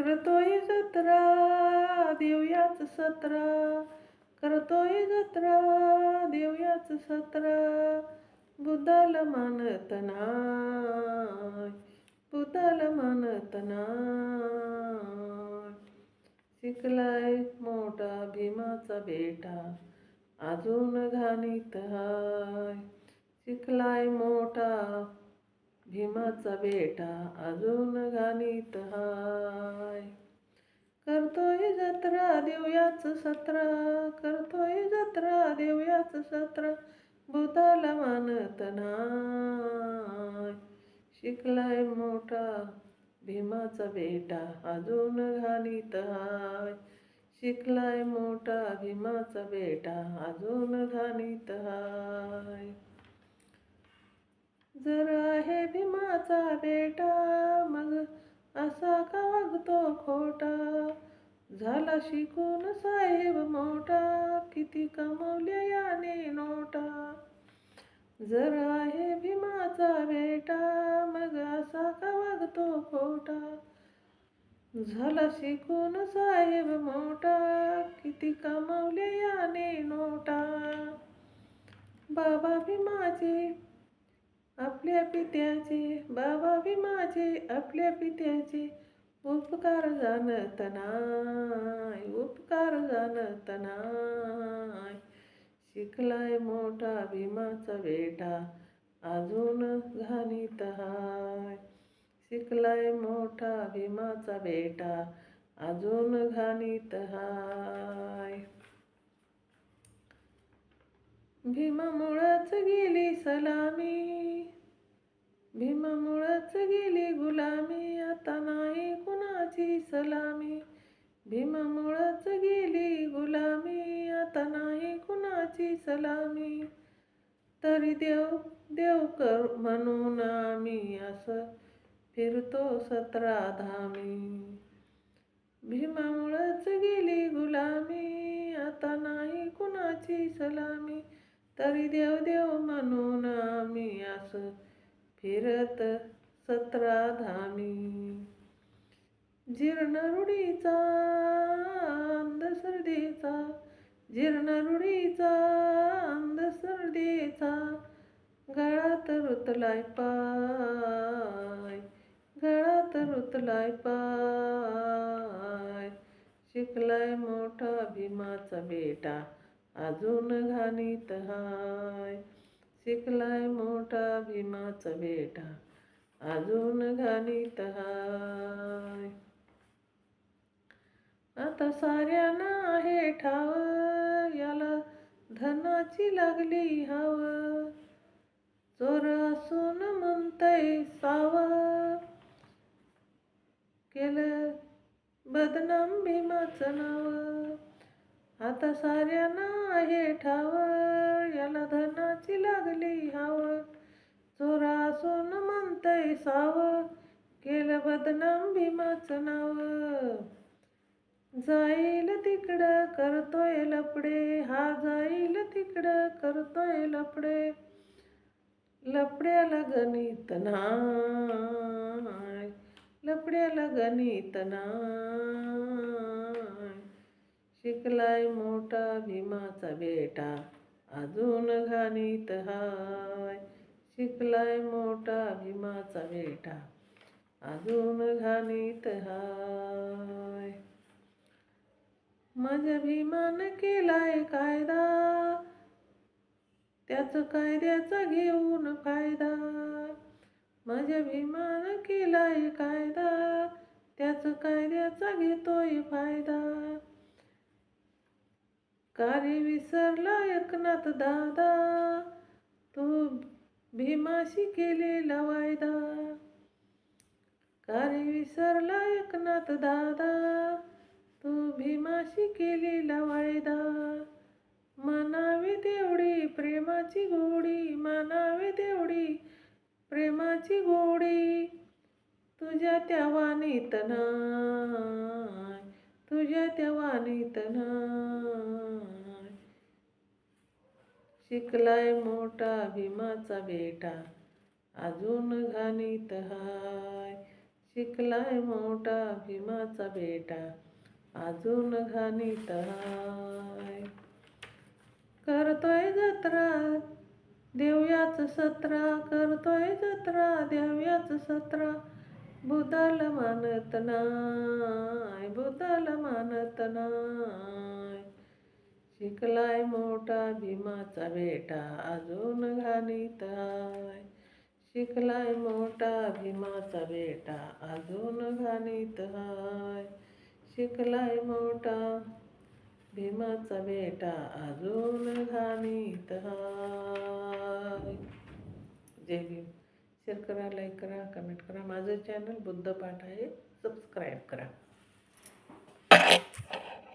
करतोय जत्रा देवयाच सत्रा, करतोय जत्रा देवयाच सत्रा, बुद्धाला मानत नाय, बुद्धाला मानत नाय. शिकलाय मोठा भीमाचा बेटा, अजून घाणीत हाय. शिकलाय मोठा भीमाचा बेटा, अजून घाणीत हाय. करतोय जत्रा देवयाच सत्रा, करतोय जत्रा देवयाच सत्रा, बुद्धाला मानत नाय. शिकलाय मोठा भीमाचा बेटा, अजून घाणीत हाय. शिकलाय मोठा भीमाचा बेटा, अजून घाणीत हाय. जर आहे भीमाचा बेटा, मग असा का वागतो खोटा. झाला शिकून साहेब मोठा, किती कमवल्या याने नोटा. जर आहे भीमाचा बेटा, मग असा का वागतो खोटा. झाला शिकून साहेब मोठा, किती कमवल्या याने नोटा. बाबा भीमाचे आपल्या पित्याचे, बाबा भीमाचे आपल्या पित्याचे, उपकार जाणत नाय, उपकार जाणत नाय. शिकलाय मोठा भीमाचा बेटा, अजून घाणीत हाय. शिकलाय मोठा भीमाचा बेटा, अजून घाणीत हाय. भीमामुळंच गेली सलामी, भीमामुळंच गेली गुलामी, आता नाही कुणाची सलामी. भीमामुळंच गेली गुलामी, आता नाही कुणाची सलामी. तरी देव देव कर म्हणून आम्ही, असं फिरतो 17 धामी. भीमामुळंच गेली गुलामी, आता नाही कुणाची सलामी. तरी देव देव म्हणून आम्ही, असं फिरत 17 धामी. जीर्ण रूढीचा अंधश्रद्धेचा, जीर्ण रूढीचा अंधश्रद्धेचा, गळात रुतलाय पाय, गळात रुतलाय पाय. शिकलाय मोठा भीमाचा बेटा, अजून घाणीत हाय. शिकलाय मोठा भीमाचा बेटा, अजून घाणीत हाय. आता साऱ्यांना आहे ठाव, याला धनाची लागली हाव. चोर असून म्हणतंय साव, केलं बदनाम भीमाचं नाव. आता साऱ्यांना आहे ठाव, याला धनाची लागली हाव. चोर असून म्हणतंय साव, केलं बदनाम भीमाचं नाव. जाईल तिकडं करतोय लपडे, हा जाईल तिकडं करतोय लपडे. लपड्याला गणित नाय, लपड्याला गणित नाय. शिकलाय मोठा भीमाचा बेटा, अजून घाणीत हाय. शिकलाय मोठा भीमाचा बेटा, अजून घाणीत हाय. माझ्या भीमानं केलाय कायदा, त्याच कायद्याचा घेऊन फायदा. माझ्या भीमानं केलाय कायदा, त्याच कायद्याचा घेतोय फायदा. कार्य विसरला एकनाथ दादा, तू भीमाशी केलेला वायदा. कार्य विसरला एकनाथ दादा, तू भीमाशी केलेला वायदा. मानावी तेवढी प्रेमाची गोडी, मानावी तेवढी प्रेमाची गोडी. तुझ्या त्या वाणीत नाय, तुझ्या त्या वाणीत नाय. शिकलाय मोठा भीमाचा बेटा, अजून घाणीत हाय. शिकलाय मोठा भीमाचा बेटा, अजून घाणीत हाय. करतोय जत्रा देवयाच सत्रा, करतोय जत्रा देवयाच सत्रा. बुधाला मानत नाय, बुधाला मानत नाय. शिकलाय मोठा भीमाचा बेटा, अजून घाणीत हाय. शिकलाय मोठा भीमाचा बेटा, अजून घाणीत हाय. शिकलाय मोठा भीमाचा बेटा, अजून घाणीत हाय. जय भीम. शेअर करा, लाईक करा, कमेंट करा. माझं चॅनल बुद्ध पाठ आहे, सबस्क्राईब करा.